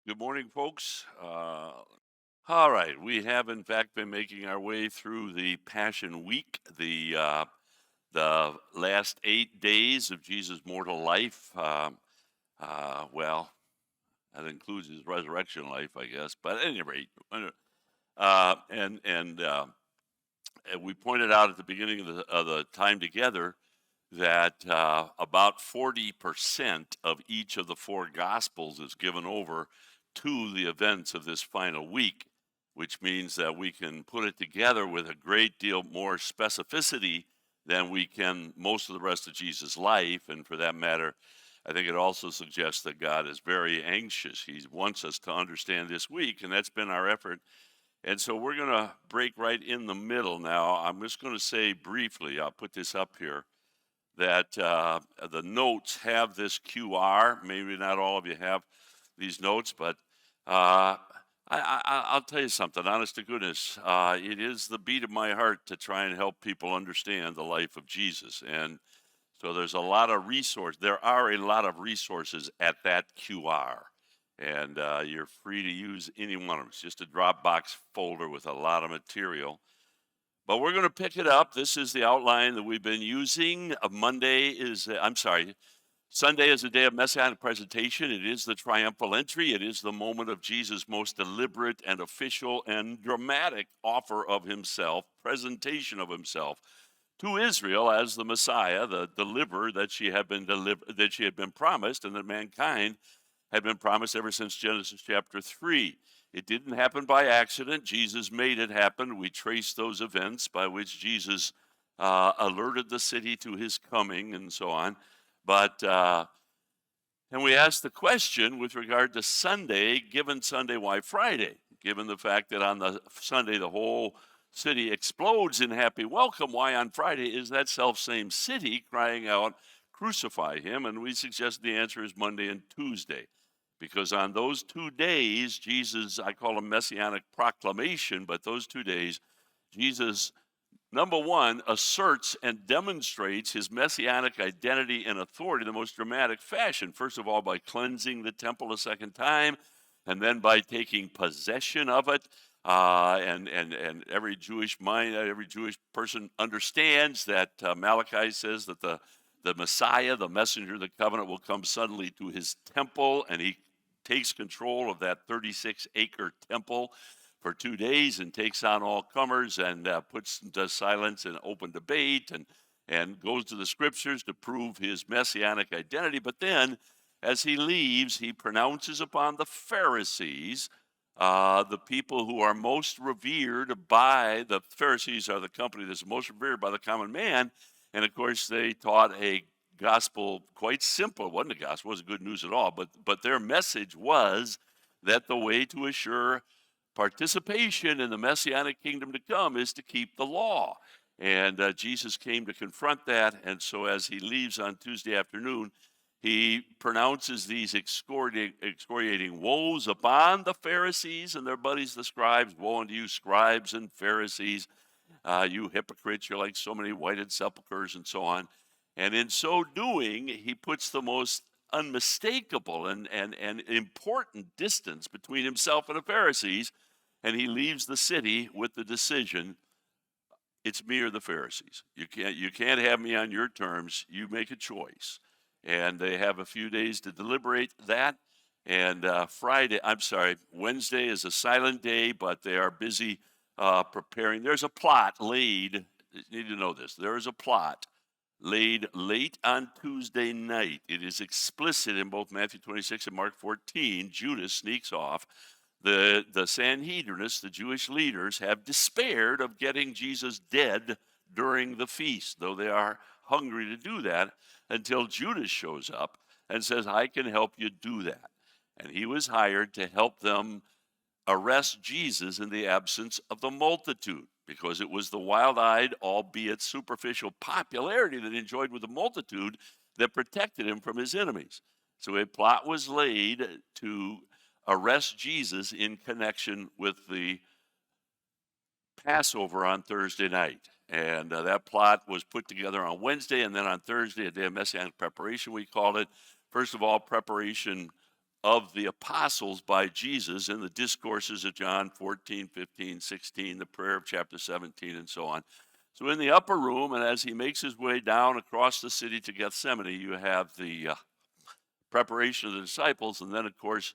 Good morning, folks. All right, we have in fact been making our way through the Passion Week, the last 8 days of Jesus' mortal life. Well, that includes his resurrection life, I guess. But at any rate, and we pointed out at the beginning of the time together that about 40% of each of the four gospels is given over to the events of this final week, which means that we can put it together with a great deal more specificity than we can most of the rest of Jesus' life. And for that matter, I think it also suggests that God is very anxious. He wants us to understand this week, and that's been our effort. And so we're going to break right in the middle now. I'm just going to say briefly, I'll put this up here, that the notes have this QR. Maybe not all of you have these notes, but I'll tell you something, honest to goodness. It is the beat of my heart to try and help people understand the life of Jesus. And so there's a lot of resource. There are a lot of resources at that QR. And you're free to use any one of them. It's just a Dropbox folder with a lot of material. But we're going to pick it up. This is the outline that we've been using. Sunday is the day of Messianic presentation. It is the triumphal entry. It is the moment of Jesus' most deliberate and official and dramatic offer of himself, presentation of himself to Israel as the Messiah, the deliverer that she had been promised, and that mankind had been promised ever since Genesis chapter 3. It didn't happen by accident. Jesus made it happen. We trace those events by which Jesus alerted the city to his coming and so on. And we asked the question with regard to Sunday, given Sunday, why Friday? Given the fact that on the Sunday the whole city explodes in happy welcome, why on Friday is that self-same city crying out, crucify him? And we suggest the answer is Monday and Tuesday. Because on those 2 days, Jesus, I call them messianic proclamation, but those 2 days, Jesus, number one, asserts and demonstrates his messianic identity and authority in the most dramatic fashion. First of all, by cleansing the temple a second time, and then by taking possession of it. And every Jewish mind, every Jewish person understands that Malachi says that the Messiah, the messenger of the covenant, will come suddenly to his temple, and he takes control of that 36-acre temple for 2 days and takes on all comers and puts into silence and open debate and goes to the scriptures to prove his messianic identity. But then, as he leaves, he pronounces upon the Pharisees, the people who are most revered by the Pharisees, are the company that's most revered by the common man. And of course, they taught a gospel quite simple. It wasn't a gospel, it wasn't good news at all, but their message was that the way to assure participation in the messianic kingdom to come is to keep the law. And Jesus came to confront that. And so as he leaves on Tuesday afternoon, he pronounces these excoriating woes upon the Pharisees and their buddies, the scribes. Woe unto you, scribes and Pharisees, you hypocrites, you're like so many whited sepulchres, and so on. And in so doing, he puts the most unmistakable and important distance between himself and the Pharisees, and he leaves the city with the decision, it's me or the Pharisees. You can't have me on your terms. You make a choice. And they have a few days to deliberate that. And Wednesday is a silent day, but they are busy preparing. There's a plot laid, you need to know this, there is a plot laid late on Tuesday night. It is explicit in both Matthew 26 and Mark 14. Judas sneaks off. The Sanhedrinists, the Jewish leaders, have despaired of getting Jesus dead during the feast, though they are hungry to do that, until Judas shows up and says, I can help you do that. And he was hired to help them arrest Jesus in the absence of the multitude, because it was the wild-eyed, albeit superficial popularity that he enjoyed with the multitude that protected him from his enemies. So a plot was laid to arrest Jesus in connection with the Passover on Thursday night. And that plot was put together on Wednesday, and then on Thursday, a day of messianic preparation, we called it. First of all, preparation of the apostles by Jesus in the discourses of John 14, 15, 16, the prayer of chapter 17, and so on. So in the upper room, and as he makes his way down across the city to Gethsemane, you have the preparation of the disciples, and then, of course,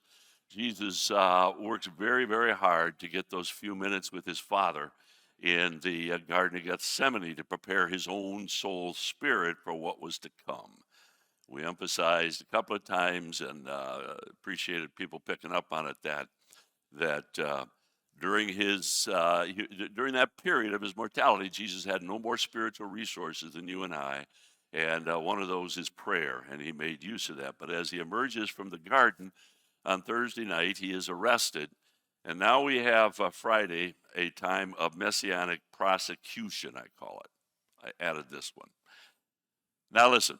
Jesus works very, very hard to get those few minutes with his Father in the Garden of Gethsemane to prepare his own soul spirit for what was to come. We emphasized a couple of times, and appreciated people picking up on it, that during during that period of his mortality, Jesus had no more spiritual resources than you and I, and one of those is prayer, and he made use of that. But as he emerges from the garden on Thursday night, he is arrested, and now we have Friday, a time of messianic prosecution, I call it. I added this one. Now listen.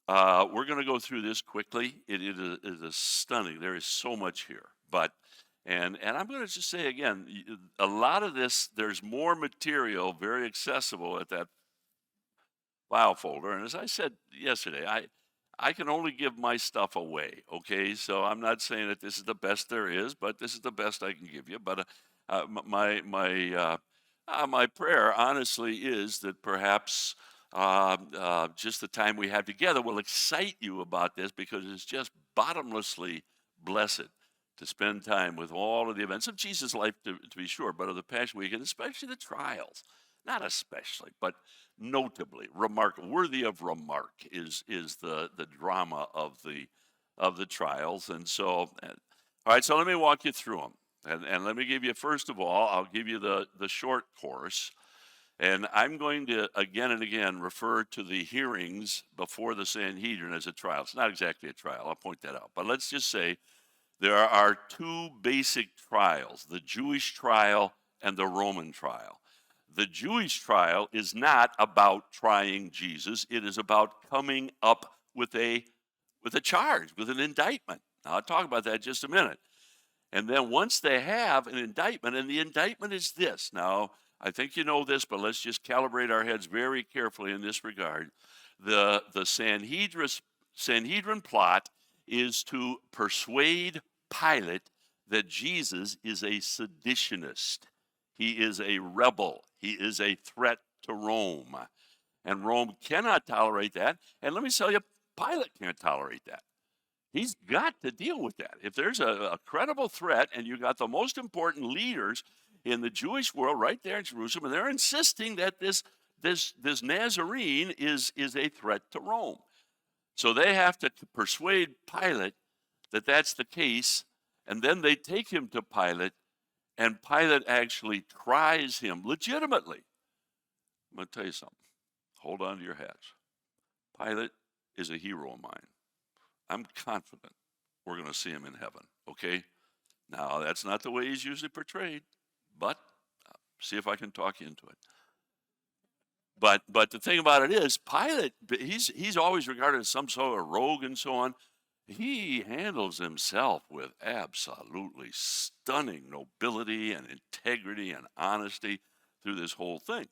We're going to go through this quickly. It is stunning. There is so much here. And I'm going to just say again, a lot of this, there's more material very accessible at that file folder. And as I said yesterday, I can only give my stuff away, okay? So I'm not saying that this is the best there is, but this is the best I can give you. But my prayer, honestly, is that perhaps just the time we have together will excite you about this, because it's just bottomlessly blessed to spend time with all of the events of Jesus' life, to be sure, but of the Passion Week, and especially the trials. Not especially, but notably, worthy of remark is the drama of the trials. And so, all right, so let me walk you through them. And let me give you, first of all, I'll give you the short course. And I'm going to, again and again, refer to the hearings before the Sanhedrin as a trial. It's not exactly a trial, I'll point that out. But let's just say there are two basic trials, the Jewish trial and the Roman trial. The Jewish trial is not about trying Jesus. It is about coming up with a charge, with an indictment. Now, I'll talk about that in just a minute. And then once they have an indictment, and the indictment is this. Now, I think you know this, but let's just calibrate our heads very carefully in this regard. The Sanhedrin plot is to persuade Pilate that Jesus is a seditionist. He is a rebel. He is a threat to Rome. And Rome cannot tolerate that. And let me tell you, Pilate can't tolerate that. He's got to deal with that. If there's a credible threat, and you got the most important leaders in the Jewish world right there in Jerusalem, and they're insisting that this Nazarene is a threat to Rome. So they have to persuade Pilate that that's the case, and then they take him to Pilate, and Pilate actually tries him legitimately. I'm going to tell you something. Hold on to your hats. Pilate is a hero of mine. I'm confident we're going to see him in heaven, okay? Now, that's not the way he's usually portrayed, but see if I can talk you into it. But the thing about it is, Pilate, he's always regarded as some sort of rogue and so on. He handles himself with absolutely stunning nobility and integrity and honesty through this whole thing.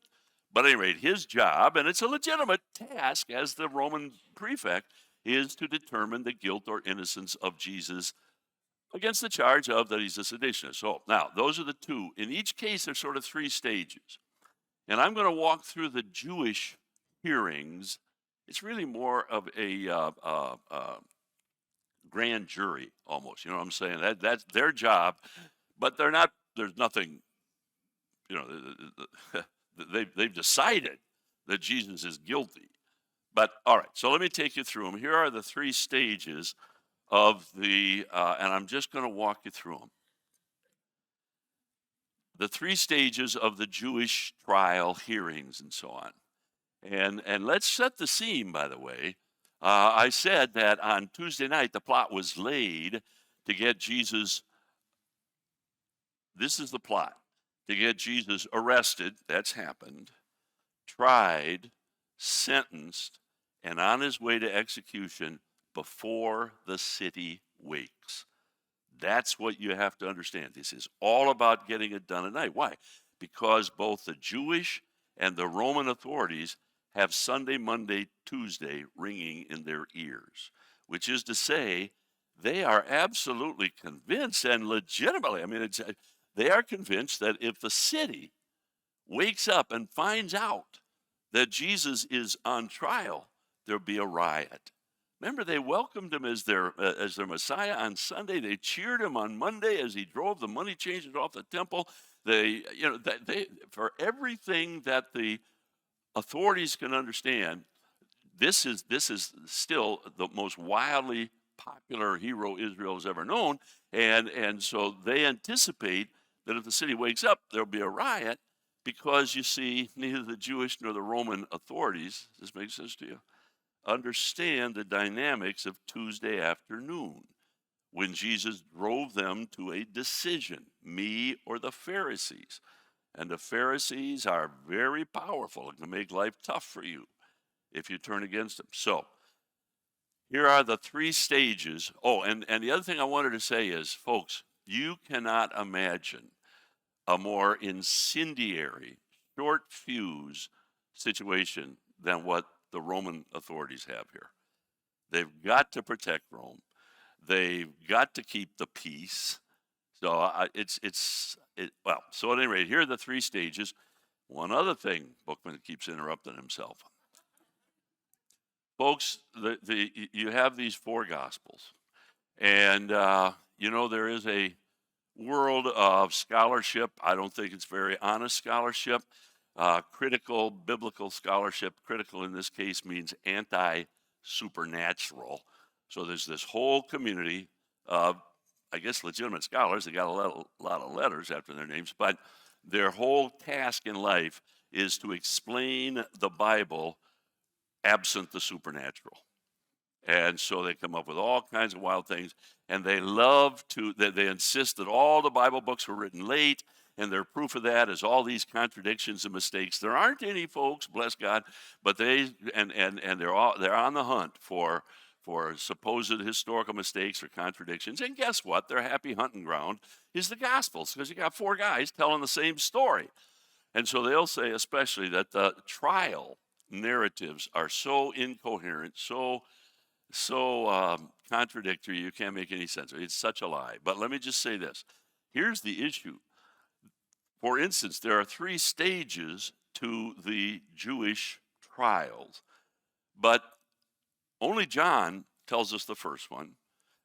But at any rate, his job, and it's a legitimate task as the Roman prefect, is to determine the guilt or innocence of Jesus against the charge of that he's a seditionist. So now, those are the two. In each case, there's sort of three stages. And I'm going to walk through the Jewish hearings. It's really more of a grand jury almost. You know what I'm saying? That's their job, but there's nothing, they've decided that Jesus is guilty. But all right, so let me take you through them. Here are the three stages of and I'm just going to walk you through them. The three stages of the Jewish trial hearings and so on. And let's set the scene, by the way. I said that on Tuesday night, the plot was laid to get Jesus, this is the plot, to get Jesus arrested, that's happened, tried, sentenced, and on his way to execution before the city wakes. That's what you have to understand. This is all about getting it done at night. Why? Because both the Jewish and the Roman authorities have Sunday, Monday, Tuesday ringing in their ears, which is to say They are absolutely convinced, and legitimately, I mean, they are convinced that if the city wakes up and finds out that Jesus is on trial, there'll be a riot. Remember, they welcomed him as their Messiah on Sunday. They cheered him on Monday as he drove the money changers off the temple. They for everything that the authorities can understand, this is still the most wildly popular hero Israel has ever known, and so they anticipate that if the city wakes up, there'll be a riot because you see, neither the Jewish nor the Roman authorities, does this make sense to you, understand the dynamics of Tuesday afternoon when Jesus drove them to a decision, me or the Pharisees. And the Pharisees are very powerful and can make life tough for you if you turn against them. So here are the three stages. Oh, and the other thing I wanted to say is, folks, you cannot imagine a more incendiary, short fuse situation than what the Roman authorities have here. They've got to protect Rome. They've got to keep the peace. So so at any rate, here are the three stages. One other thing, Bookman keeps interrupting himself. Folks, you have these four gospels, and there is a world of scholarship. I don't think it's very honest scholarship. Critical biblical scholarship. Critical in this case means anti-supernatural. So there's this whole community of, I guess, legitimate scholars. They got a lot of letters after their names, but their whole task in life is to explain the Bible absent the supernatural. And so they come up with all kinds of wild things, and they insist that all the Bible books were written late, and their proof of that is all these contradictions and mistakes. There aren't any, folks, bless God, but they're on the hunt for supposed historical mistakes or contradictions. And guess what? Their happy hunting ground is the Gospels, because you got four guys telling the same story. And so they'll say especially that the trial narratives are so incoherent, so contradictory, you can't make any sense. It's such a lie. But let me just say this. Here's the issue. For instance, there are three stages to the Jewish trials, but only John tells us the first one.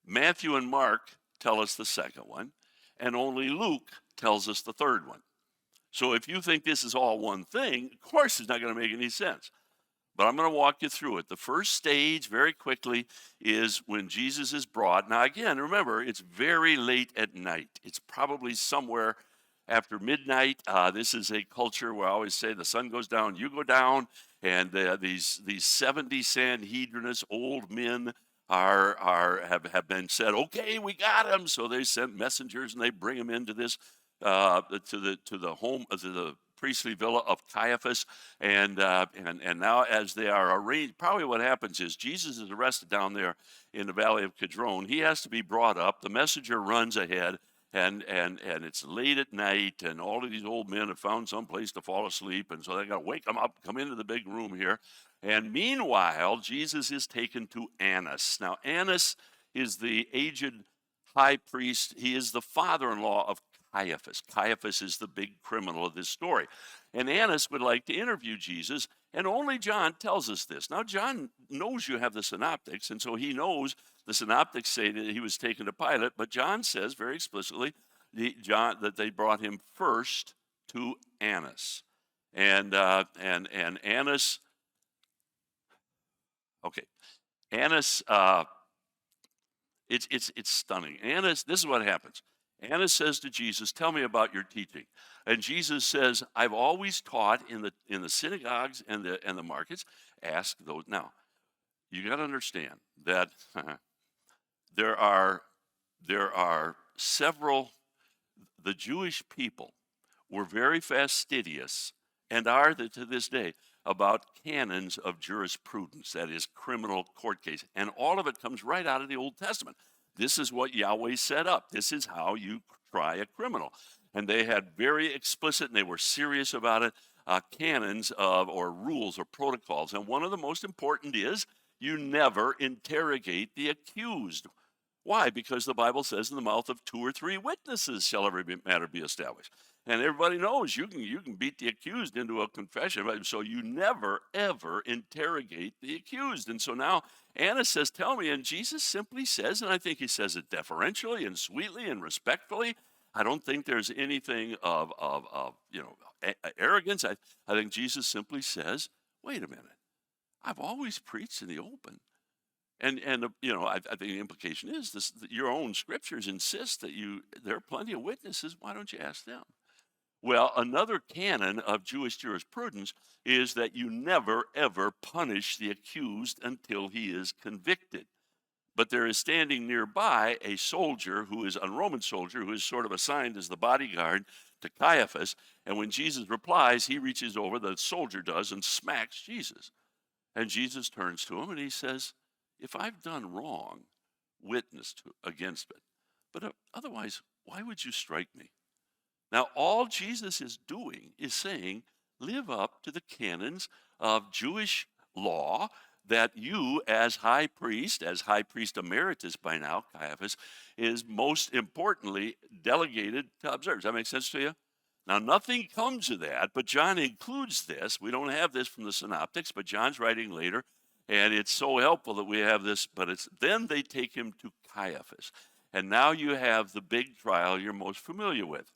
Matthew and Mark tell us the second one, and only Luke tells us the third one. So if you think this is all one thing, of course it's not going to make any sense. But I'm going to walk you through it. The first stage, very quickly, is when Jesus is brought. Now, again, remember, it's very late at night. It's probably somewhere after midnight. This is a culture where I always say the sun goes down, you go down, and these 70 Sanhedrinists, old men, have been said, okay, we got him. So they sent messengers and they bring him into this to the priestly villa of Caiaphas, and now as they are arranged, probably what happens is Jesus is arrested down there in the valley of Kidron. He has to be brought up. The messenger runs ahead, and it's late at night, and all of these old men have found some place to fall asleep, and so they got to wake them up, come into the big room here. And meanwhile, Jesus is taken to Annas. Now, Annas is the aged high priest. He is the father-in-law of Caiaphas. Caiaphas is the big criminal of this story. And Annas would like to interview Jesus, and only John tells us this. Now, John knows you have the synoptics, and so he knows the synoptics say that he was taken to Pilate, but John says very explicitly that they brought him first to Annas. And Annas, okay, Annas, it's stunning. Annas, this is what happens. Annas says to Jesus, tell me about your teaching. And Jesus says, I've always taught in the synagogues and the markets. Ask those. Now, you got to understand that there are several, the Jewish people were very fastidious and are to this day about canons of jurisprudence, that is criminal court case. And all of it comes right out of the Old Testament. This is what Yahweh set up. This is how you try a criminal. And they had very explicit, and they were serious about it, canons or rules or protocols. And one of the most important is you never interrogate the accused. Why? Because the Bible says in the mouth of two or three witnesses shall every matter be established. And everybody knows you can beat the accused into a confession, but so you never ever interrogate the accused. And so now Anna says, "Tell me," and Jesus simply says, and I think he says it deferentially and sweetly and respectfully. I don't think there's anything of arrogance. I think Jesus simply says, "Wait a minute, I've always preached in the open." I think the implication is this: that your own scriptures insist that there are plenty of witnesses. Why don't you ask them? Well, another canon of Jewish jurisprudence is that you never ever punish the accused until he is convicted. But there is standing nearby a soldier who is a Roman soldier who is sort of assigned as the bodyguard to Caiaphas. And when Jesus replies, he reaches over, the soldier does, and smacks Jesus. And Jesus turns to him and he says, "If I've done wrong, witness against it. But otherwise, why would you strike me?" Now, all Jesus is doing is saying, live up to the canons of Jewish law that you, as high priest emeritus by now, Caiaphas, is most importantly delegated to observe. Does that make sense to you? Now, nothing comes of that, but John includes this. We don't have this from the synoptics, but John's writing later, and it's so helpful that we have this. But then they take him to Caiaphas, and now you have the big trial you're most familiar with.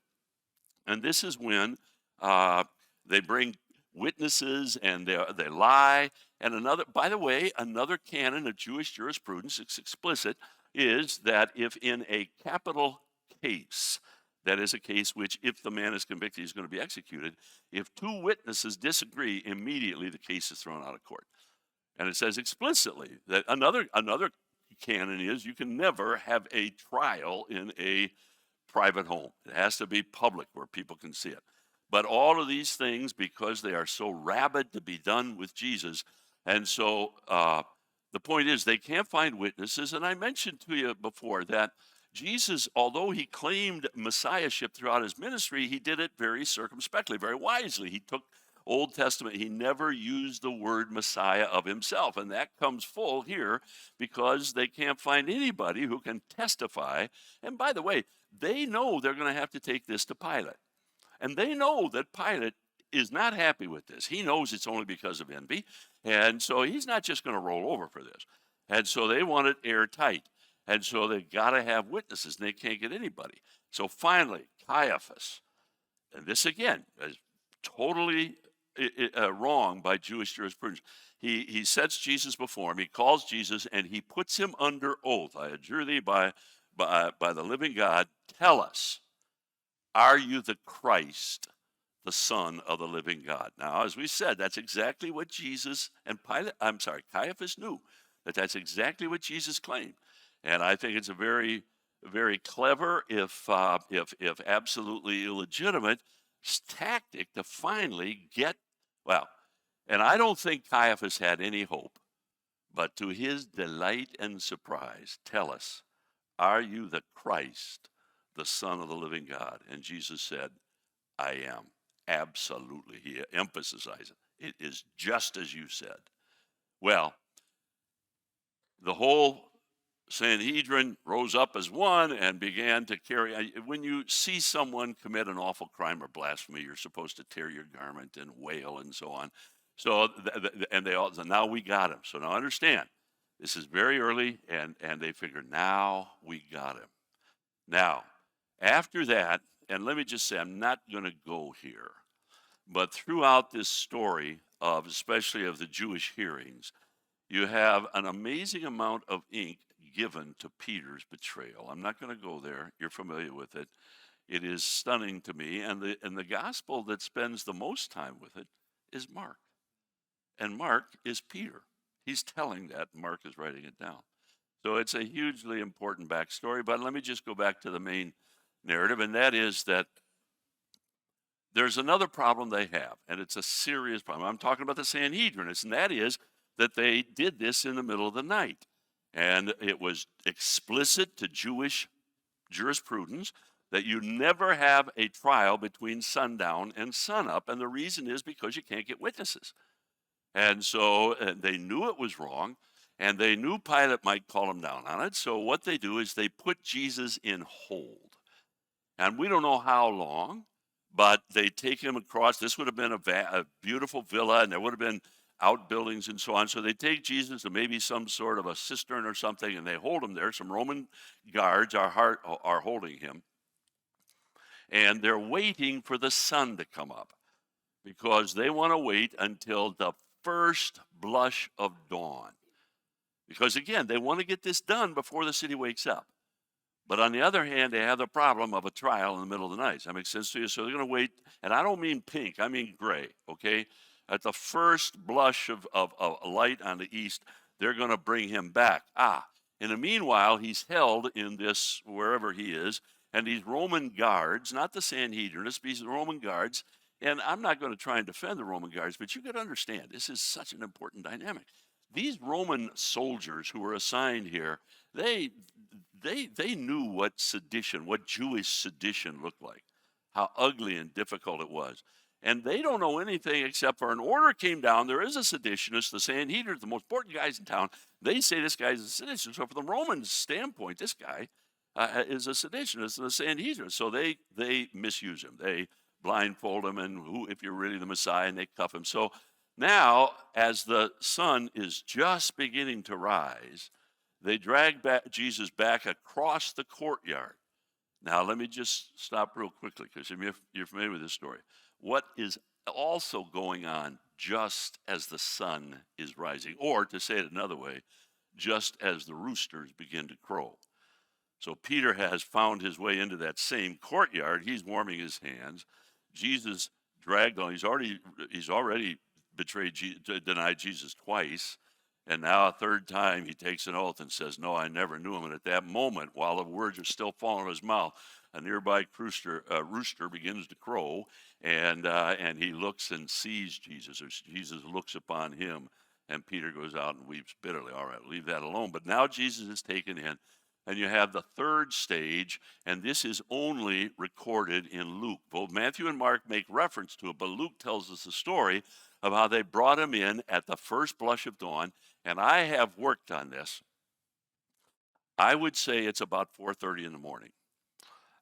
And this is when they bring witnesses and they lie. And by the way, another canon of Jewish jurisprudence, it's explicit, is that if in a capital case, that is a case which, if the man is convicted, he's going to be executed, if two witnesses disagree, immediately the case is thrown out of court. And it says explicitly that another canon is you can never have a trial in a private home. It has to be public where people can see it. But all of these things, because they are so rabid to be done with Jesus, and so the point is they can't find witnesses. And I mentioned to you before that Jesus, although he claimed messiahship throughout his ministry, he did it very circumspectly, very wisely. He took Old Testament, he never used the word Messiah of himself. And that comes full here because they can't find anybody who can testify. And by the way, they know they're going to have to take this to Pilate. And they know that Pilate is not happy with this. He knows it's only because of envy. And so he's not just going to roll over for this. And so they want it airtight. And so they got to have witnesses, and they can't get anybody. So finally, Caiaphas, and this again is totally wrong by Jewish jurisprudence. He sets Jesus before him. He calls Jesus, and he puts him under oath. "I adjure thee by the living God, tell us, are you the Christ, the Son of the living God?" Now, as we said, that's exactly what Jesus and Caiaphas knew, that's exactly what Jesus claimed. And I think it's a very, very clever, if absolutely illegitimate, tactic to finally get, well, and I don't think Caiaphas had any hope, but to his delight and surprise, tell us, are you the Christ, the Son of the living God? And Jesus said, I am. Absolutely. He emphasized it. It is just as you said. Well, the whole Sanhedrin rose up as one and began to carry. When you see someone commit an awful crime or blasphemy, you're supposed to tear your garment and wail and so on. So, and they all, so now we got him. So now understand, this is very early, and they figure, now we got him. Now, after that, and let me just say, I'm not going to go here, but throughout this story of, especially of the Jewish hearings, you have an amazing amount of ink given to Peter's betrayal. I'm not going to go there. You're familiar with it. It is stunning to me. And the gospel that spends the most time with it is Mark. And Mark is Peter. He's telling that. Mark is writing it down. So it's a hugely important backstory. But let me just go back to the main narrative, and that is that there's another problem they have, and it's a serious problem. I'm talking about the Sanhedrin, and that is that they did this in the middle of the night. And it was explicit to Jewish jurisprudence that you never have a trial between sundown and sunup. And the reason is because you can't get witnesses. And so they knew it was wrong. And they knew Pilate might call him down on it. So what they do is they put Jesus in hold. And we don't know how long, but they take him across. This would have been a beautiful villa, and there would have been outbuildings and so on. So they take Jesus to maybe some sort of a cistern or something, and they hold him there. Some Roman guards are holding him, and they're waiting for the sun to come up because they want to wait until the first blush of dawn. Because again, they want to get this done before the city wakes up. But on the other hand, they have the problem of a trial in the middle of the night. Does that make sense to you? So they're going to wait, and I don't mean pink, I mean gray, okay? At the first blush of light on the east, they're going to bring him back. In the meanwhile, he's held in this, wherever he is, and these Roman guards, not the Sanhedrin, these Roman guards, and I'm not going to try and defend the Roman guards, but you got to understand, this is such an important dynamic. These Roman soldiers who were assigned here, they knew what sedition, what Jewish sedition looked like, how ugly and difficult it was. And they don't know anything except for an order came down. There is a seditionist, the Sanhedrin, the most important guys in town. They say this guy's a seditionist. So from the Roman standpoint, this guy is a seditionist in the Sanhedrin. So they misuse him. They blindfold him, and who, if you're really the Messiah, and they cuff him. So now, as the sun is just beginning to rise, they drag Jesus back across the courtyard. Now, let me just stop real quickly, because you're familiar with this story. What is also going on just as the sun is rising, or to say it another way, just as the roosters begin to crow. So Peter has found his way into that same courtyard. He's warming his hands. Jesus dragged on. He's already denied Jesus twice. And now a third time he takes an oath and says, no, I never knew him. And at that moment, while the words are still falling from his mouth, a nearby rooster begins to crow, and he looks and sees Jesus, or Jesus looks upon him, and Peter goes out and weeps bitterly. All right, leave that alone. But now Jesus is taken in, and you have the third stage, and this is only recorded in Luke. Both Matthew and Mark make reference to it, but Luke tells us the story of how they brought him in at the first blush of dawn, and I have worked on this. I would say it's about 4:30 in the morning.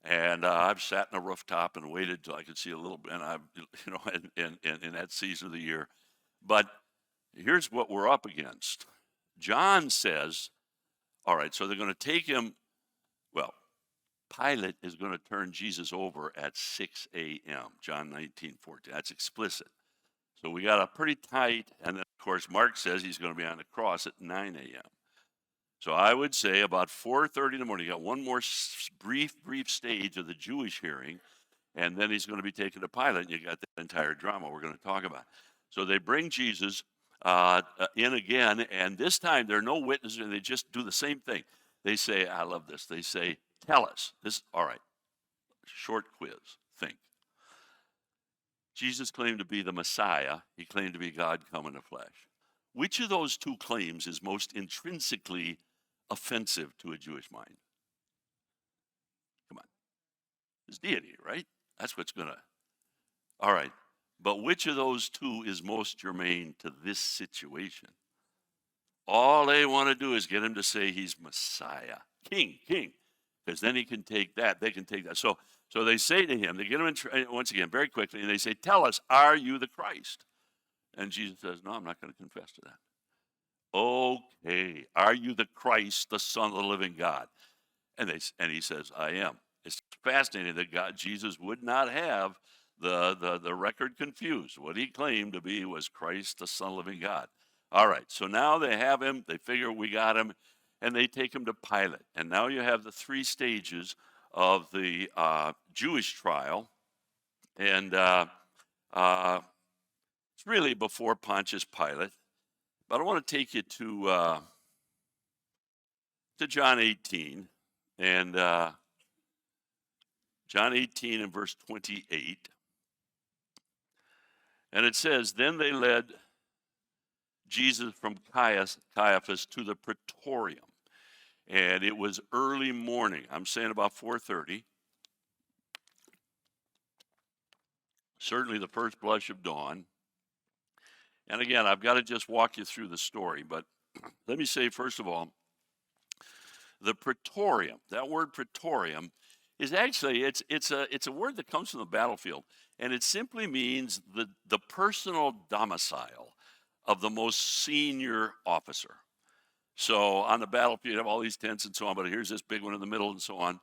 And I've sat in a rooftop and waited till I could see a little bit, and I've, in that season of the year. But here's what we're up against. John says, all right, so they're going to take him. Well, Pilate is going to turn Jesus over at 6 a.m., John 19:14. That's explicit. So we got a pretty tight, and then, of course, Mark says he's going to be on the cross at 9 a.m. So I would say about 4:30 in the morning. You got one more brief stage of the Jewish hearing, and then he's going to be taken to Pilate, and you got that entire drama we're going to talk about. So they bring Jesus in again, and this time there are no witnesses, and they just do the same thing. They say, I love this. They say, tell us. All right, short quiz, think. Jesus claimed to be the Messiah. He claimed to be God come in the flesh. Which of those two claims is most intrinsically offensive to a Jewish mind? Come on. It's deity, right? That's what's going to. All right. But which of those two is most germane to this situation? All they want to do is get him to say he's Messiah, king, because then he can take that. They can take that. So they say to him, they get him in, once again, very quickly, and they say, tell us, are you the Christ? And Jesus says, no, I'm not going to confess to that. Okay, are you the Christ, the Son of the living God? And he says, I am. It's fascinating that Jesus would not have the record confused. What he claimed to be was Christ, the Son of the living God. All right, so now they have him. They figure we got him, and they take him to Pilate. And now you have the three stages of the Jewish trial, and it's really before Pontius Pilate. But I want to take you to John 18, and John 18 and verse 28. And it says, then they led Jesus from Caiaphas to the praetorium. And it was early morning. I'm saying about 4:30. Certainly the first blush of dawn. And again, I've got to just walk you through the story, but let me say, first of all, the praetorium, that word praetorium, is actually it's a word that comes from the battlefield, and it simply means the personal domicile of the most senior officer. So on the battlefield, you have all these tents and so on, but here's this big one in the middle and so on.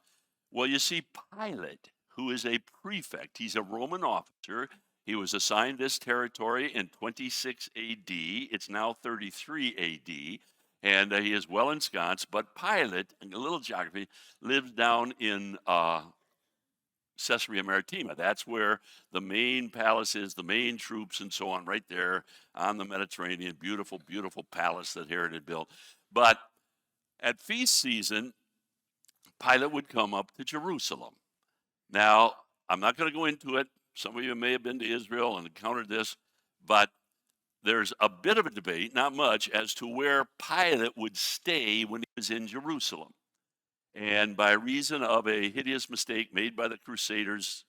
Well, you see, Pilate, who is a prefect, he's a Roman officer. He was assigned this territory in 26 AD. It's now 33 AD, and he is well ensconced. But Pilate, and a little geography, lives down in Caesarea Maritima. That's where the main palace is, the main troops, and so on, right there on the Mediterranean. Beautiful, beautiful palace that Herod had built. But at feast season, Pilate would come up to Jerusalem. Now, I'm not going to go into it. Some of you may have been to Israel and encountered this, but there's a bit of a debate, not much, as to where Pilate would stay when he was in Jerusalem. And by reason of a hideous mistake made by the Crusaders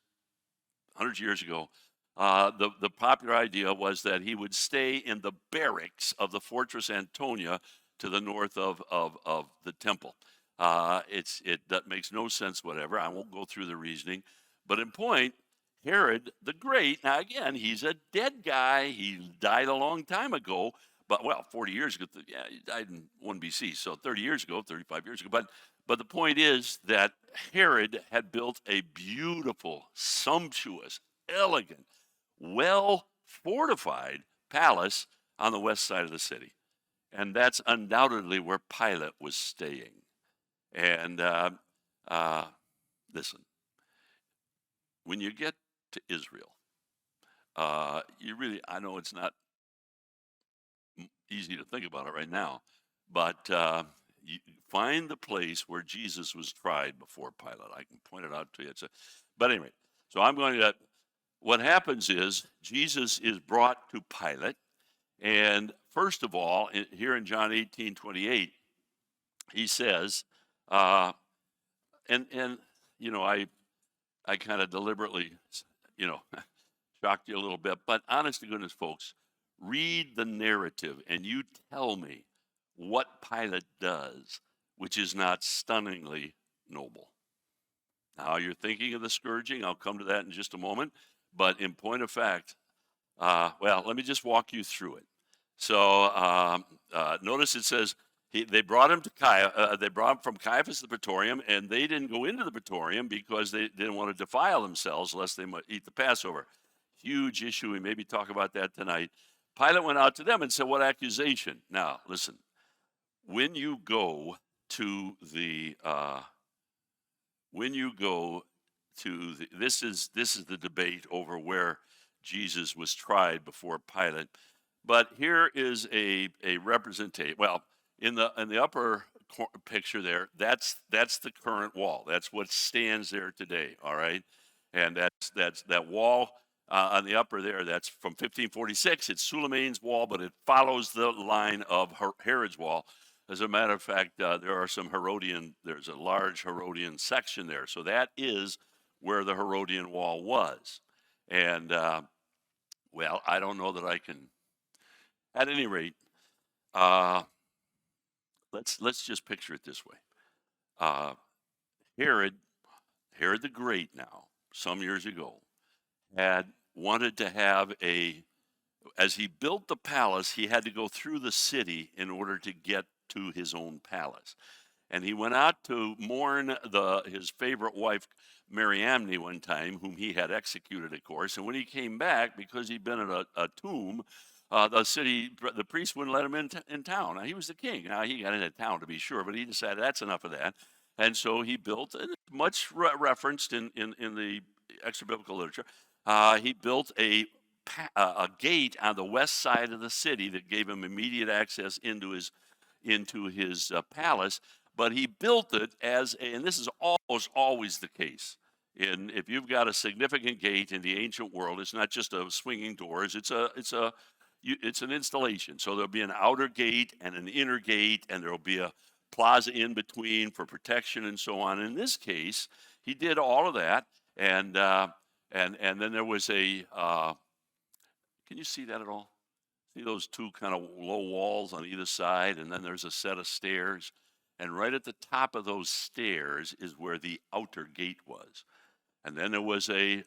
hundreds of years ago, the popular idea was that he would stay in the barracks of the Fortress Antonia to the north of the temple. That makes no sense, whatever. I won't go through the reasoning. But in point, Herod the Great, now again, he's a dead guy. He died a long time ago, but 40 years ago, yeah, he died in 1 BC, so 30 years ago, 35 years ago. But the point is that Herod had built a beautiful, sumptuous, elegant, well fortified palace on the west side of the city. And that's undoubtedly where Pilate was staying. And listen, when you get to Israel, I know it's not easy to think about it right now, but you find the place where Jesus was tried before Pilate. I can point it out to you. But anyway, so what happens is Jesus is brought to Pilate, and first of all, here in John 18:28, he says, and I kind of deliberately, shocked you a little bit, but honest to goodness, folks, read the narrative and you tell me what Pilate does, which is not stunningly noble. Now, you're thinking of the scourging. I'll come to that in just a moment. But in point of fact, let me just walk you through it. So notice it says, they brought him to they brought him from Caiaphas to the Praetorium, and they didn't go into the Praetorium because they didn't want to defile themselves lest they might eat the Passover. Huge issue. We maybe talk about that tonight. Pilate went out to them and said, "What accusation?" Now, listen. When you go to the this is the debate over where Jesus was tried before Pilate. But here is a representation. Well, in the upper picture there, that's the current wall. That's what stands there today. All right, and that's that wall on the upper there. That's from 1546. It's Suleiman's wall, but it follows the line of Herod's wall. As a matter of fact, there's a large Herodian section there. So that is where the Herodian wall was. And, I don't know that I can, at any rate, let's just picture it this way. Herod the Great now, some years ago, had wanted to have as he built the palace, he had to go through the city in order to get to his own palace. And he went out to mourn his favorite wife, Mariamne, one time, whom he had executed, of course. And when he came back, because he'd been at a tomb, the priest wouldn't let him in town. Now, he was the king. Now, he got into town, to be sure, but he decided that's enough of that. And so he built, and much referenced in the extra-biblical literature, he built a gate on the west side of the city that gave him immediate access into his palace. But he built it and this is almost always the case. If you've got a significant gate in the ancient world, it's not just a swinging doors. It's an installation. So there'll be an outer gate and an inner gate, and there'll be a plaza in between for protection and so on. In this case, he did all of that, and then there was can you see that at all? See those two kind of low walls on either side, and then there's a set of stairs. And right at the top of those stairs is where the outer gate was. And then there was a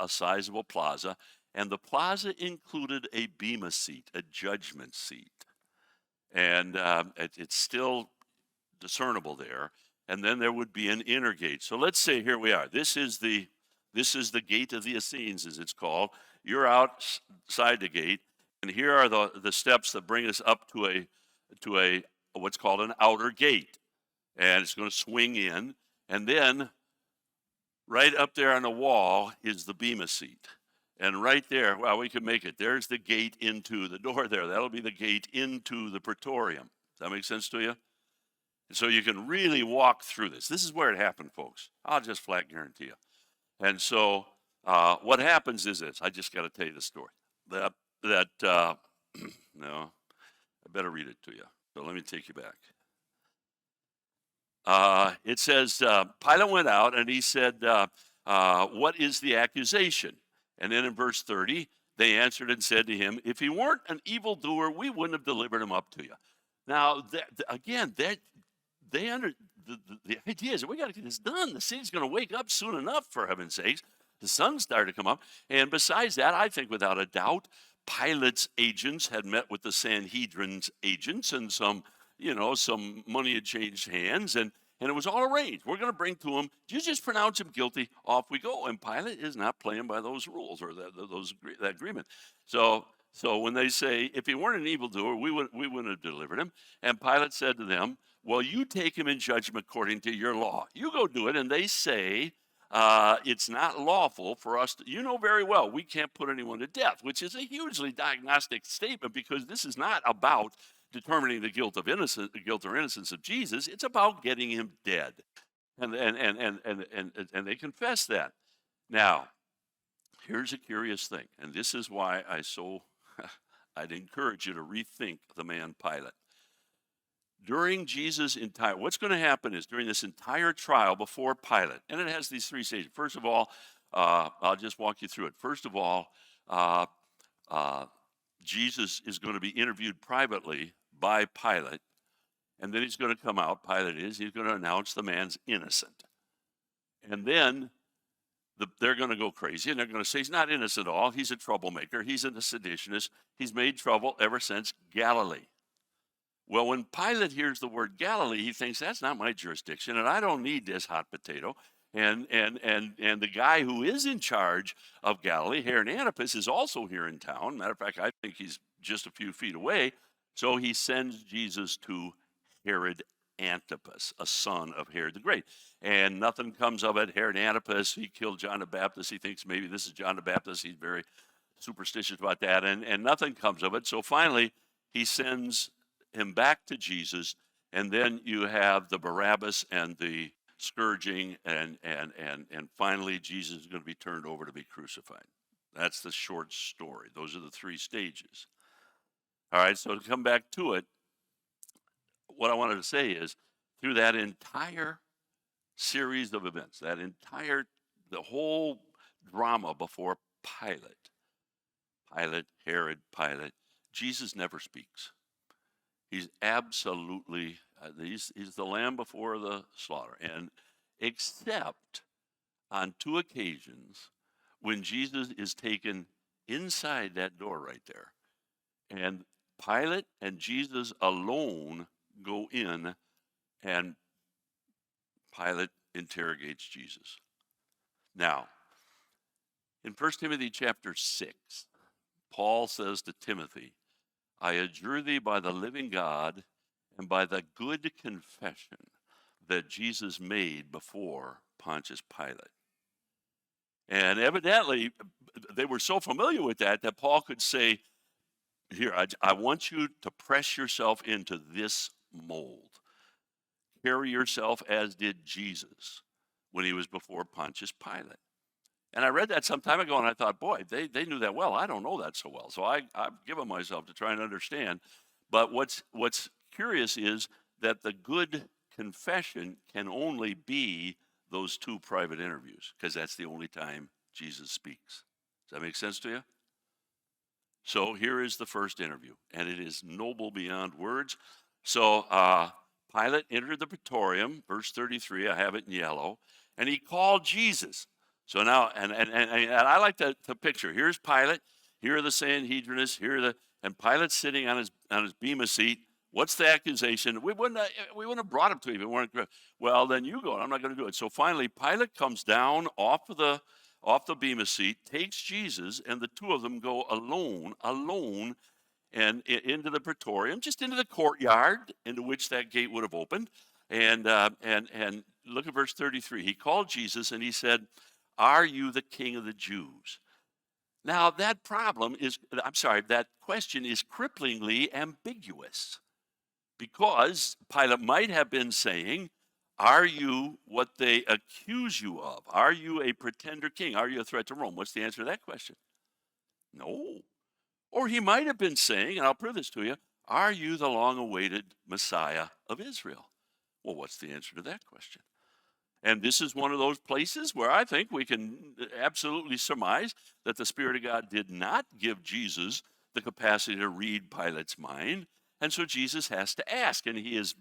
sizable plaza, and the plaza included a bema seat, a judgment seat. And it's still discernible there. And then there would be an inner gate. So let's say here we are. This is the gate of the Essenes, as it's called. You're outside the gate, and here are the steps that bring us up to a what's called an outer gate. And it's going to swing in, and then right up there on the wall is the bema seat. And right there, well, we can make it. There's the gate into the door there. That'll be the gate into the praetorium. Does that make sense to you? And so you can really walk through this. This is where it happened, folks. I'll just flat guarantee you. And so what happens is this. I just got to tell you the story. No, I better read it to you. So let me take you back. It says, Pilate went out and he said, what is the accusation? And then in verse 30, they answered and said to him, if he weren't an evildoer, we wouldn't have delivered him up to you. Now, the idea is that we got to get this done. The city's going to wake up soon enough, for heaven's sakes. The sun's started to come up. And besides that, I think without a doubt, Pilate's agents had met with the Sanhedrin's agents, and some money had changed hands, and it was all arranged. We're going to bring to him, you just pronounce him guilty, off we go. And Pilate is not playing by those rules or that agreement. So when they say, if he weren't an evildoer, we wouldn't have delivered him. And Pilate said to them, well, you take him in judgment according to your law. You go do it. And they say, it's not lawful for us to, you know very well, we can't put anyone to death, which is a hugely diagnostic statement, because this is not about determining the guilt or innocence of Jesus. It's about getting him dead. And they confess that. Now, here's a curious thing, and this is why I'd encourage you to rethink the man Pilate. During Jesus' what's going to happen is during this entire trial before Pilate, and it has these three stages. First of all, I'll just walk you through it. First of all, Jesus is going to be interviewed privately by Pilate, and then he's going to come out, he's going to announce the man's innocent. And then they're going to go crazy, and they're going to say he's not innocent at all. He's a troublemaker. He's a seditionist. He's made trouble ever since Galilee. Well, when Pilate hears the word Galilee, he thinks that's not my jurisdiction, and I don't need this hot potato. And the guy who is in charge of Galilee, Herod Antipas, is also here in town. Matter of fact, I think he's just a few feet away. So he sends Jesus to Herod Antipas, a son of Herod the Great. And nothing comes of it. Herod Antipas, he killed John the Baptist. He thinks maybe this is John the Baptist. He's very superstitious about that. And nothing comes of it. So finally, he sends him back to Jesus. And then you have the Barabbas and the scourging, and finally Jesus is going to be turned over to be crucified. That's the short story. Those are the three stages. All right, so to come back to it, what I wanted to say is, through that entire series of events, the whole drama before Pilate, Herod, Jesus never speaks. He's absolutely, he's the lamb before the slaughter. And except on two occasions when Jesus is taken inside that door right there, and Pilate and Jesus alone go in, and Pilate interrogates Jesus. Now, in 1 Timothy chapter 6, Paul says to Timothy, I adjure thee by the living God and by the good confession that Jesus made before Pontius Pilate. And evidently, they were so familiar with that Paul could say, here, I want you to press yourself into this mold. Carry yourself as did Jesus when he was before Pontius Pilate. And I read that some time ago, and I thought, boy, they knew that well. I don't know that so well. So I've given myself to try and understand. But what's curious is that the good confession can only be those two private interviews, because that's the only time Jesus speaks. Does that make sense to you? So here is the first interview, and it is noble beyond words. So Pilate entered the praetorium, verse 33, I have it in yellow, and he called Jesus. So now, and I like to picture, here's Pilate, here are the Sanhedrinists, and Pilate's sitting on his bema seat. What's the accusation? We wouldn't have brought him to him if it weren't. Well, then you go. I'm not going to do it. So finally, Pilate comes down off the bema seat, takes Jesus, and the two of them go alone, and into the praetorium, just into the courtyard into which that gate would have opened. And look at verse 33. He called Jesus and he said, "Are you the King of the Jews?" Now that question is cripplingly ambiguous, because Pilate might have been saying, "Are you what they accuse you of? Are you a pretender king? Are you a threat to Rome?" What's the answer to that question? No. Or he might have been saying, and I'll prove this to you, "Are you the long awaited Messiah of Israel?" Well, what's the answer to that question? And this is one of those places where I think we can absolutely surmise that the Spirit of God did not give Jesus the capacity to read Pilate's mind. And so Jesus has to ask. And he's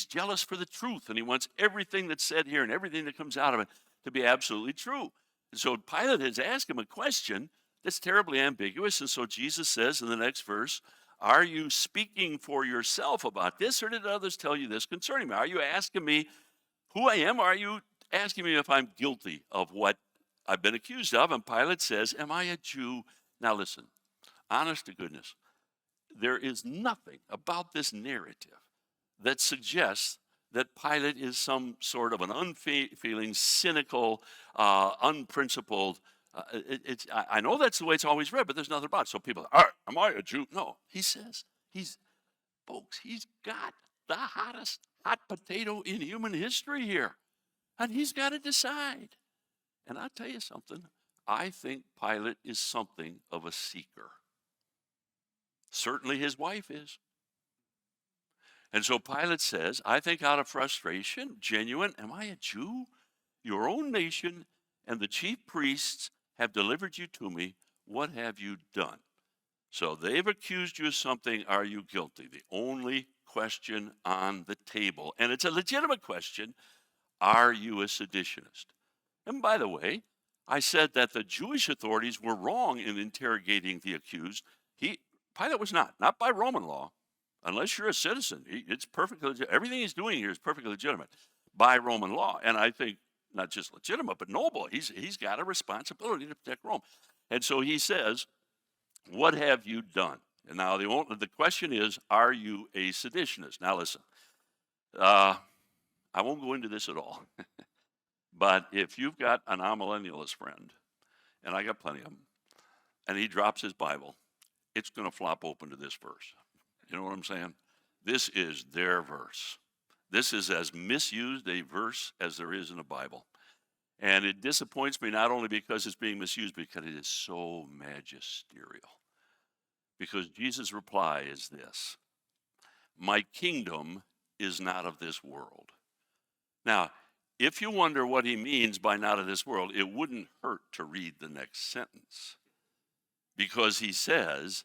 jealous for the truth. And he wants everything that's said here and everything that comes out of it to be absolutely true. And so Pilate has asked him a question that's terribly ambiguous. And so Jesus says in the next verse, "Are you speaking for yourself about this, or did others tell you this concerning me? Are you asking me who I am, or are you asking me if I'm guilty of what I've been accused of?" And Pilate says, "Am I a Jew?" Now listen, honest to goodness, there is nothing about this narrative that suggests that Pilate is some sort of an unfeeling, cynical, unprincipled. I know that's the way it's always read, but there's nothing about it. So people are, "Am I a Jew?" No, he says, folks, he's got the hottest hot potato in human history here, and he's got to decide. And I'll tell you something, I think Pilate is something of a seeker. Certainly his wife is. And so Pilate says, I think out of frustration, genuine, "Am I a Jew? Your own nation and the chief priests have delivered you to me. What have you done?" So they've accused you of something. Are you guilty? The only question on the table, and it's a legitimate question: are you a seditionist? And by the way, I said that the Jewish authorities were wrong in interrogating the accused. Pilate was not by Roman law. Unless you're a citizen, it's perfectly legitimate. Everything he's doing here is perfectly legitimate by Roman law. And I think not just legitimate, but noble. He's got a responsibility to protect Rome. And so he says, "What have you done?" And now the question is, are you a seditionist? Now listen, I won't go into this at all. But if you've got an amillennialist friend, and I got plenty of them, and he drops his Bible, it's going to flop open to this verse. You know what I'm saying? This is their verse. This is as misused a verse as there is in the Bible. And it disappoints me not only because it's being misused, because it is so magisterial. Because Jesus' reply is this: "My kingdom is not of this world." Now, if you wonder what he means by "not of this world," it wouldn't hurt to read the next sentence. Because he says,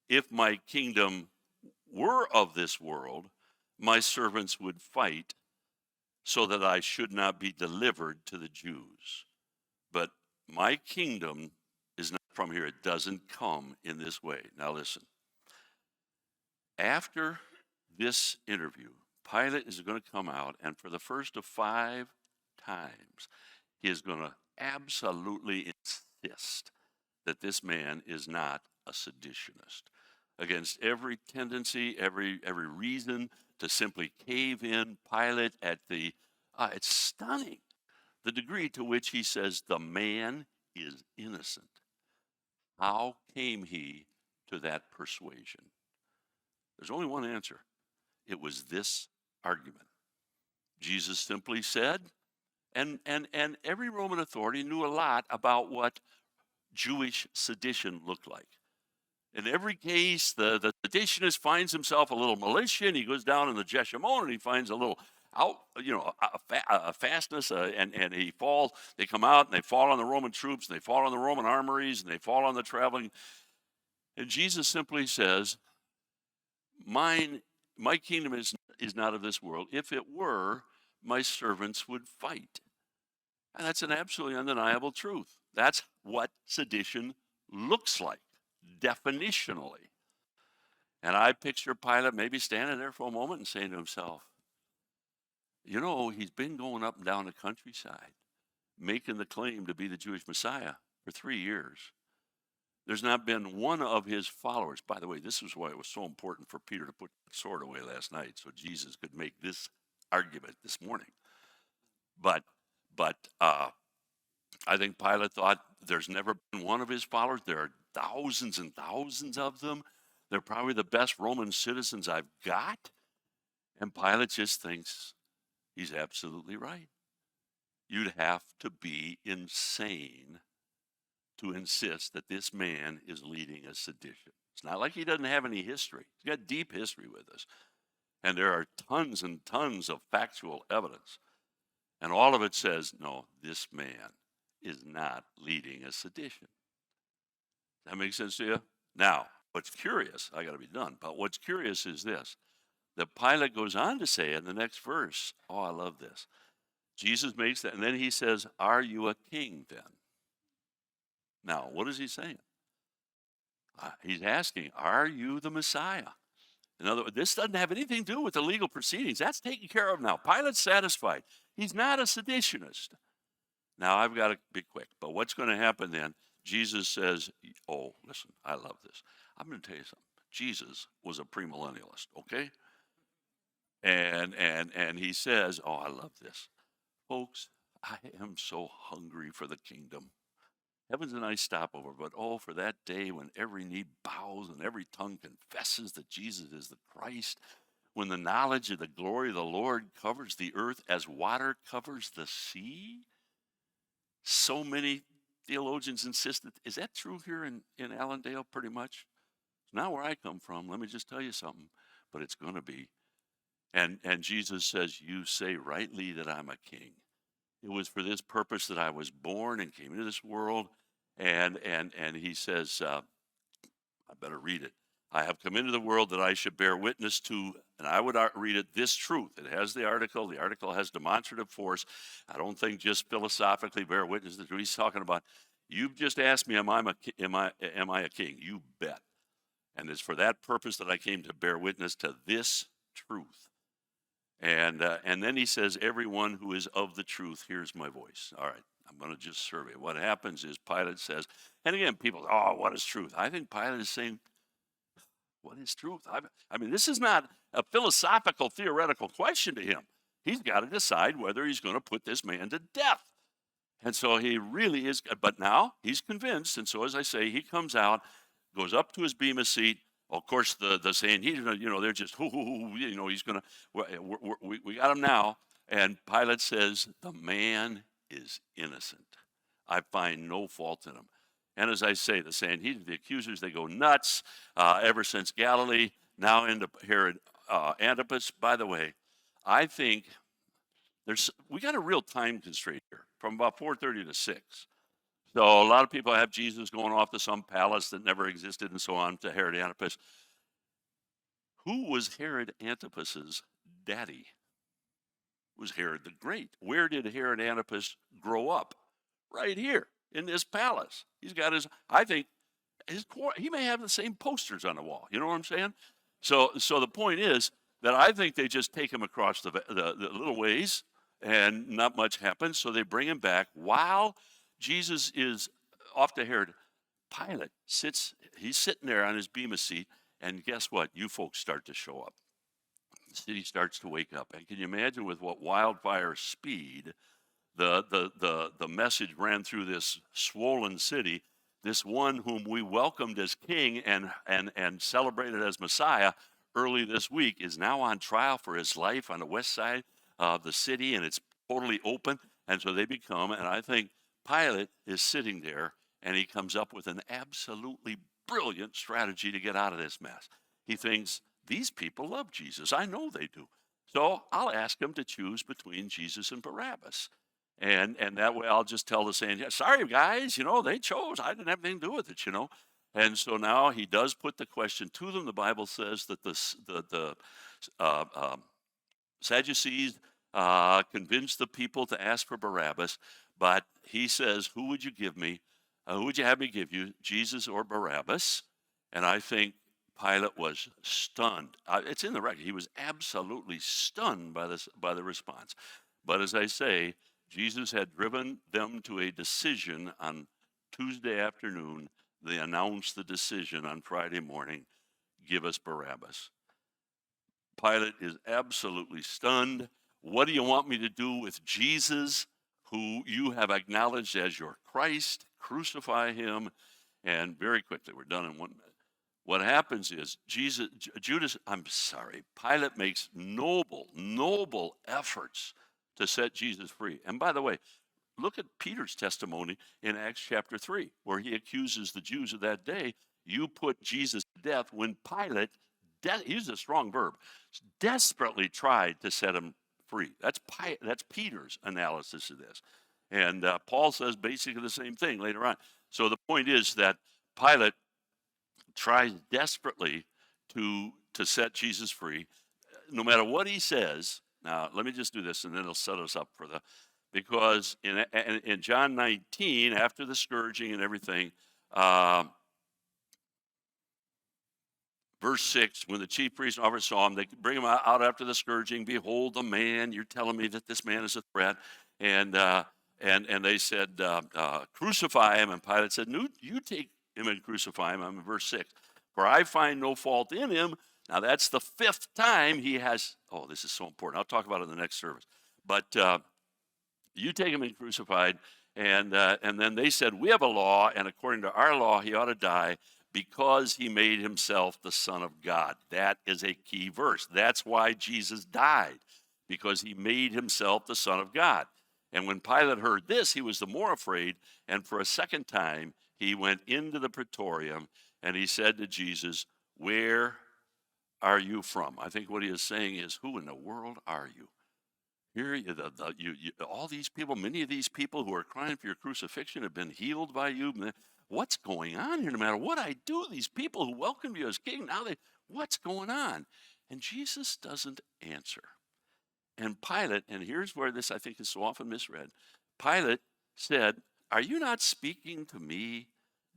"If my kingdom were of this world, my servants would fight so that I should not be delivered to the Jews. But my kingdom is not from here. It doesn't come in this way." Now listen. After this interview, Pilate is going to come out, and for the first of 5 times, he is going to absolutely insist that this man is not a seditionist. Against every tendency, every reason to simply cave in, Pilate it's stunning, the degree to which he says the man is innocent. How came he to that persuasion? There's only one answer. It was this argument. Jesus simply said, and every Roman authority knew a lot about what Jewish sedition looked like. In every case, the seditionist finds himself a little militia, and he goes down in the Jeshimon, and he finds a little out, a fastness, and he falls. They come out and they fall on the Roman troops, and they fall on the Roman armories, and they fall on the traveling. And Jesus simply says, "Mine, my kingdom is not of this world. If it were, my servants would fight." And that's an absolutely undeniable truth. That's what sedition looks like, definitionally. And I picture Pilate maybe standing there for a moment and saying to himself, he's been going up and down the countryside, making the claim to be the Jewish Messiah for 3 years. There's not been one of his followers. By the way, this is why it was so important for Peter to put the sword away last night, so Jesus could make this argument this morning. But I think Pilate thought there's never been one of his followers. There are thousands and thousands of them. They're probably the best Roman citizens I've got. And Pilate just thinks he's absolutely right. You'd have to be insane to insist that this man is leading a sedition. It's not like he doesn't have any history. He's got deep history with us. And there are tons and tons of factual evidence. And all of it says, no, this man is not leading a sedition. That makes sense to you? Now, what's curious, I got to be done, but what's curious is this, that Pilate goes on to say in the next verse, oh, I love this. Jesus makes that, and then he says, are you a king then? Now, what is he saying? He's asking, are you the Messiah? In other words, this doesn't have anything to do with the legal proceedings. That's taken care of now. Pilate's satisfied. He's not a seditionist. Now, I've got to be quick, but what's going to happen then? Jesus says, oh, listen, I love this. I'm going to tell you something. Jesus was a premillennialist, okay? And he says, oh, I love this. Folks, I am so hungry for the kingdom. Heaven's a nice stopover, but oh, for that day when every knee bows and every tongue confesses that Jesus is the Christ, when the knowledge of the glory of the Lord covers the earth as water covers the sea. So many theologians insist that, is that true here in Allendale pretty much? It's not where I come from. Let me just tell you something, but it's going to be. And Jesus says, you say rightly that I'm a king. It was for this purpose that I was born and came into this world. And he says, I better read it. I have come into the world that I should bear witness to, and I would read it, this truth. It has the article. The article has demonstrative force. I don't think just philosophically bear witness to the truth. He's talking about, you've just asked me, am I a king? You bet. And it's for that purpose that I came to bear witness to this truth. And then he says, everyone who is of the truth hears my voice. All right, I'm going to just survey. What happens is Pilate says, and again, people, oh, what is truth? I think Pilate is saying, what is truth? I mean, this is not a philosophical, theoretical question to him. He's got to decide whether he's going to put this man to death. And so he really is, but now he's convinced. And so, as I say, he comes out, goes up to his bema seat. Of course, the Sanhedrin, they're just, he's going to, we got him now. And Pilate says, the man is innocent. I find no fault in him. And as I say, the Sanhedrin, the accusers, they go nuts ever since Galilee, now into Herod Antipas. By the way, I think we got a real time constraint here from about 4:30 to 6. So a lot of people have Jesus going off to some palace that never existed and so on to Herod Antipas. Who was Herod Antipas's daddy? It was Herod the Great. Where did Herod Antipas grow up? Right here in this palace. He's got he may have the same posters on the wall. You know what I'm saying? So the point is that I think they just take him across the little ways and not much happens. So they bring him back while Jesus is off to Herod. Pilate he's sitting there on his bema seat, and guess what? You folks start to show up. The city starts to wake up. And can you imagine with what wildfire speed the message ran through this swollen city? This one whom we welcomed as king and celebrated as Messiah early this week is now on trial for his life on the west side of the city, and it's totally open. And so they become, and I think Pilate is sitting there, and he comes up with an absolutely brilliant strategy to get out of this mess. He thinks, these people love Jesus. I know they do. So I'll ask him to choose between Jesus and Barabbas. And that way I'll just tell the saying, yeah, sorry guys, they chose. I didn't have anything to do with it. And so now he does put the question to them. The Bible says that the uh, um, Sadducees convinced the people to ask for Barabbas, but he says, who would you give me? Who would you have me give you, Jesus or Barabbas? And I think Pilate was stunned. It's in the record. He was absolutely stunned by the response. But as I say, Jesus had driven them to a decision on Tuesday afternoon. They announced the decision on Friday morning, give us Barabbas. Pilate is absolutely stunned. What do you want me to do with Jesus, who you have acknowledged as your Christ? Crucify him. And very quickly, we're done in 1 minute. What happens is Pilate makes noble efforts to set Jesus free. And by the way, look at Peter's testimony in Acts chapter 3, where he accuses the Jews of that day. You put Jesus to death when Pilate, use a strong verb, desperately tried to set him free. That's Peter's analysis of this. And Paul says basically the same thing later on. So the point is that Pilate tries desperately to set Jesus free, no matter what he says. Now, let me just do this, and then it'll set us up for because in John 19, after the scourging and everything, verse 6, when the chief priest and officers saw him, they bring him out after the scourging. Behold, the man, you're telling me that this man is a threat. And they said, crucify him. And Pilate said, no, you take him and crucify him. I'm in verse 6. For I find no fault in him. Now, that's the 5th time he has. Oh, this is so important. I'll talk about it in the next service. But you take him and crucified. And then they said, we have a law, and according to our law, he ought to die because he made himself the Son of God. That is a key verse. That's why Jesus died, because he made himself the Son of God. And when Pilate heard this, he was the more afraid. And for a second time, he went into the praetorium and he said to Jesus, where are you from? I think what he is saying is, who in the world are you? Here, all these people, many of these people who are crying for your crucifixion have been healed by you. What's going on here? No matter what I do, these people who welcome you as king, what's going on? And Jesus doesn't answer. And Pilate, and here's where this I think is so often misread, Pilate said, are you not speaking to me?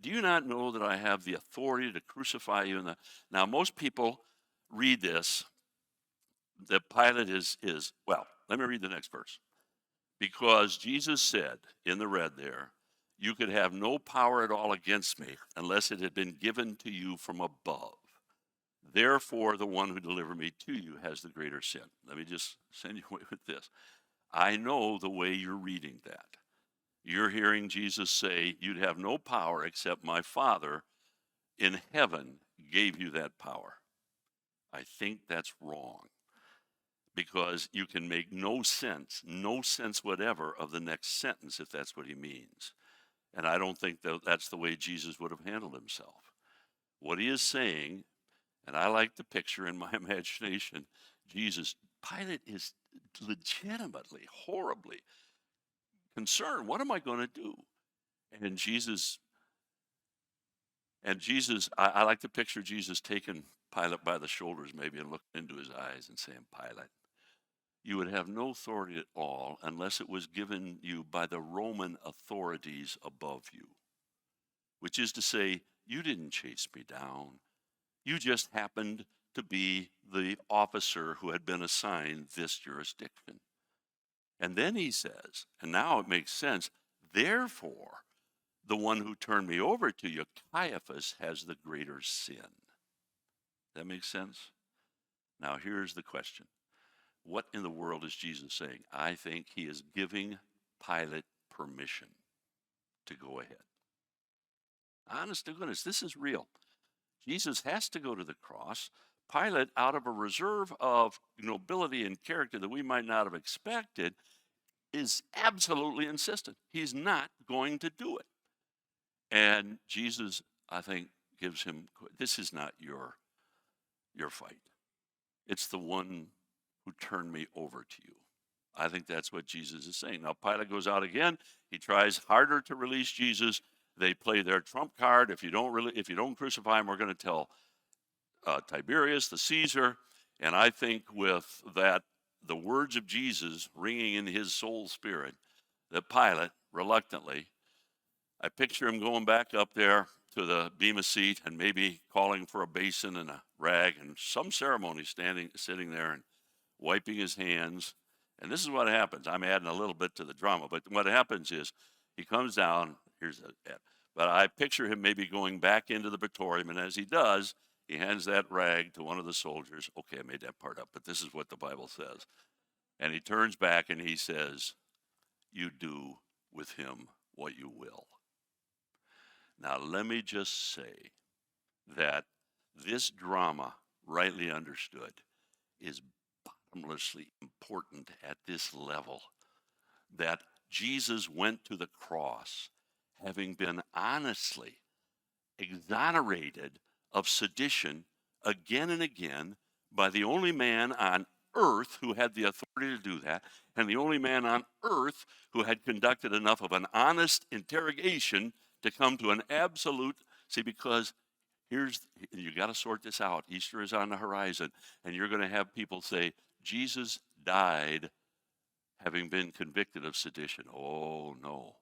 Do you not know that I have the authority to crucify you? Now, most people read this, that Pilate is, well, let me read the next verse. Because Jesus said in the red there, you could have no power at all against me unless it had been given to you from above. Therefore, the one who delivered me to you has the greater sin. Let me just send you away with this. I know the way you're reading that. You're hearing Jesus say, you'd have no power except my Father in heaven gave you that power. I think that's wrong, because you can make no sense whatever of the next sentence if that's what he means. And I don't think that's the way Jesus would have handled himself. What he is saying, and I like to picture in my imagination, Pilate is legitimately, horribly concerned. What am I going to do? And Jesus, I like to picture Jesus taking Pilate by the shoulders maybe and looking into his eyes and saying, Pilate, you would have no authority at all unless it was given you by the Roman authorities above you, which is to say, you didn't chase me down. You just happened to be the officer who had been assigned this jurisdiction. And then he says, and now it makes sense, therefore, the one who turned me over to you, Caiaphas, has the greater sin. That makes sense? Now here's the question. What in the world is Jesus saying? I think he is giving Pilate permission to go ahead. Honest to goodness, this is real. Jesus has to go to the cross. Pilate, out of a reserve of nobility and character that we might not have expected, is absolutely insistent. He's not going to do it. And Jesus, I think, gives him, this is not your fight. It's the one who turned me over to you. I think that's what Jesus is saying. Now, Pilate goes out again. He tries harder to release Jesus. They play their trump card. If you don't crucify him, we're going to tell Tiberius, the Caesar. And I think with that, the words of Jesus ringing in his soul spirit, that Pilate, reluctantly, I picture him going back up there to the bema seat and maybe calling for a basin and a rag and some ceremony sitting there and wiping his hands. And this is what happens. I'm adding a little bit to the drama, but what happens is he comes down. But I picture him maybe going back into the praetorium, and as he does, he hands that rag to one of the soldiers. Okay, I made that part up, but this is what the Bible says. And he turns back and he says, "You do with him what you will." Now, let me just say that this drama, rightly understood, is bottomlessly important at this level. That Jesus went to the cross having been honestly exonerated of sedition again and again by the only man on earth who had the authority to do that, and the only man on earth who had conducted enough of an honest interrogation to come to an absolute, because you got to sort this out. Easter is on the horizon, and you're going to have people say, Jesus died having been convicted of sedition. Oh, no.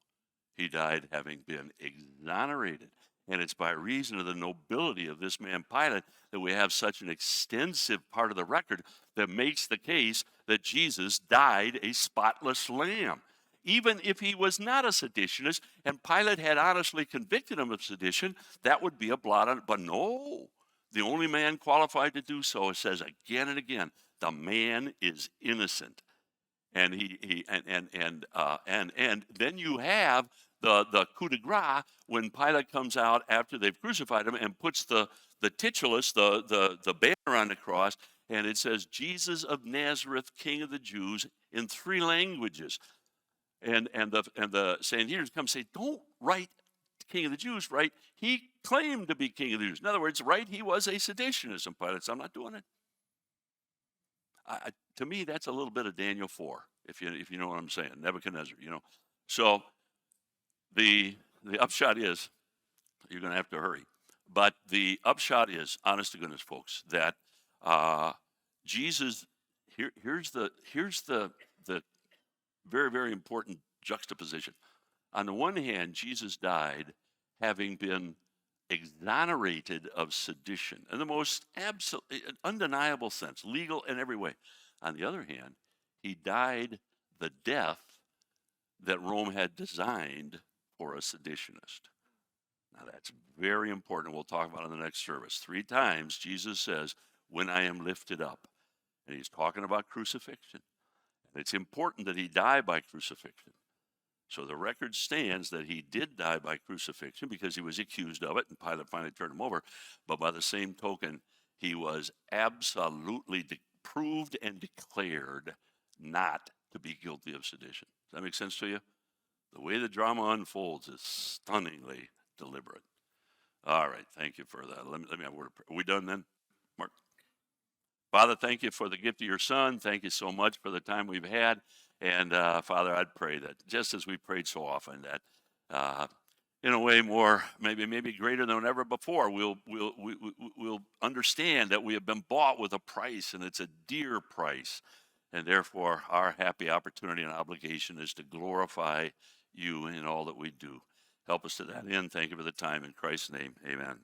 He died having been exonerated. And it's by reason of the nobility of this man Pilate that we have such an extensive part of the record that makes the case that Jesus died a spotless lamb. Even if he was not a seditionist and Pilate had honestly convicted him of sedition, that would be a blot on it. But no, the only man qualified to do so, it says again and again, the man is innocent. And and then you have the coup de grace when Pilate comes out after they've crucified him and puts the titulus, the banner on the cross, and it says Jesus of Nazareth, King of the Jews, in 3 languages. And the Sanhedrin come say, don't write King of the Jews, right? He claimed to be King of the Jews. In other words, right, he was a seditionist. And Pilate said, I'm not doing it. To me, that's a little bit of Daniel 4, if you know what I'm saying, Nebuchadnezzar, So the upshot is, you're going to have to hurry, but the upshot is, honest to goodness, folks, that Jesus, here's the very, very important juxtaposition. On the one hand, Jesus died having been exonerated of sedition in the most undeniable sense, legal in every way. On the other hand, he died the death that Rome had designed for a seditionist. Now that's very important. We'll talk about it in the next service. 3 times Jesus says, when I am lifted up. And he's talking about crucifixion. And it's important that he die by crucifixion. So the record stands that he did die by crucifixion because he was accused of it, and Pilate finally turned him over. But by the same token, he was absolutely proved and declared not to be guilty of sedition. Does that make sense to you? The way the drama unfolds is stunningly deliberate. All right, thank you for that. Let me have a word of prayer. Are we done then, Mark? Father, thank you for the gift of your Son. Thank you so much for the time we've had. And Father, I'd pray that just as we prayed so often, that in a way more, maybe greater than ever before, we'll understand that we have been bought with a price, and it's a dear price. And therefore, our happy opportunity and obligation is to glorify you in all that we do. Help us to that end. Thank you for the time. In Christ's name, amen.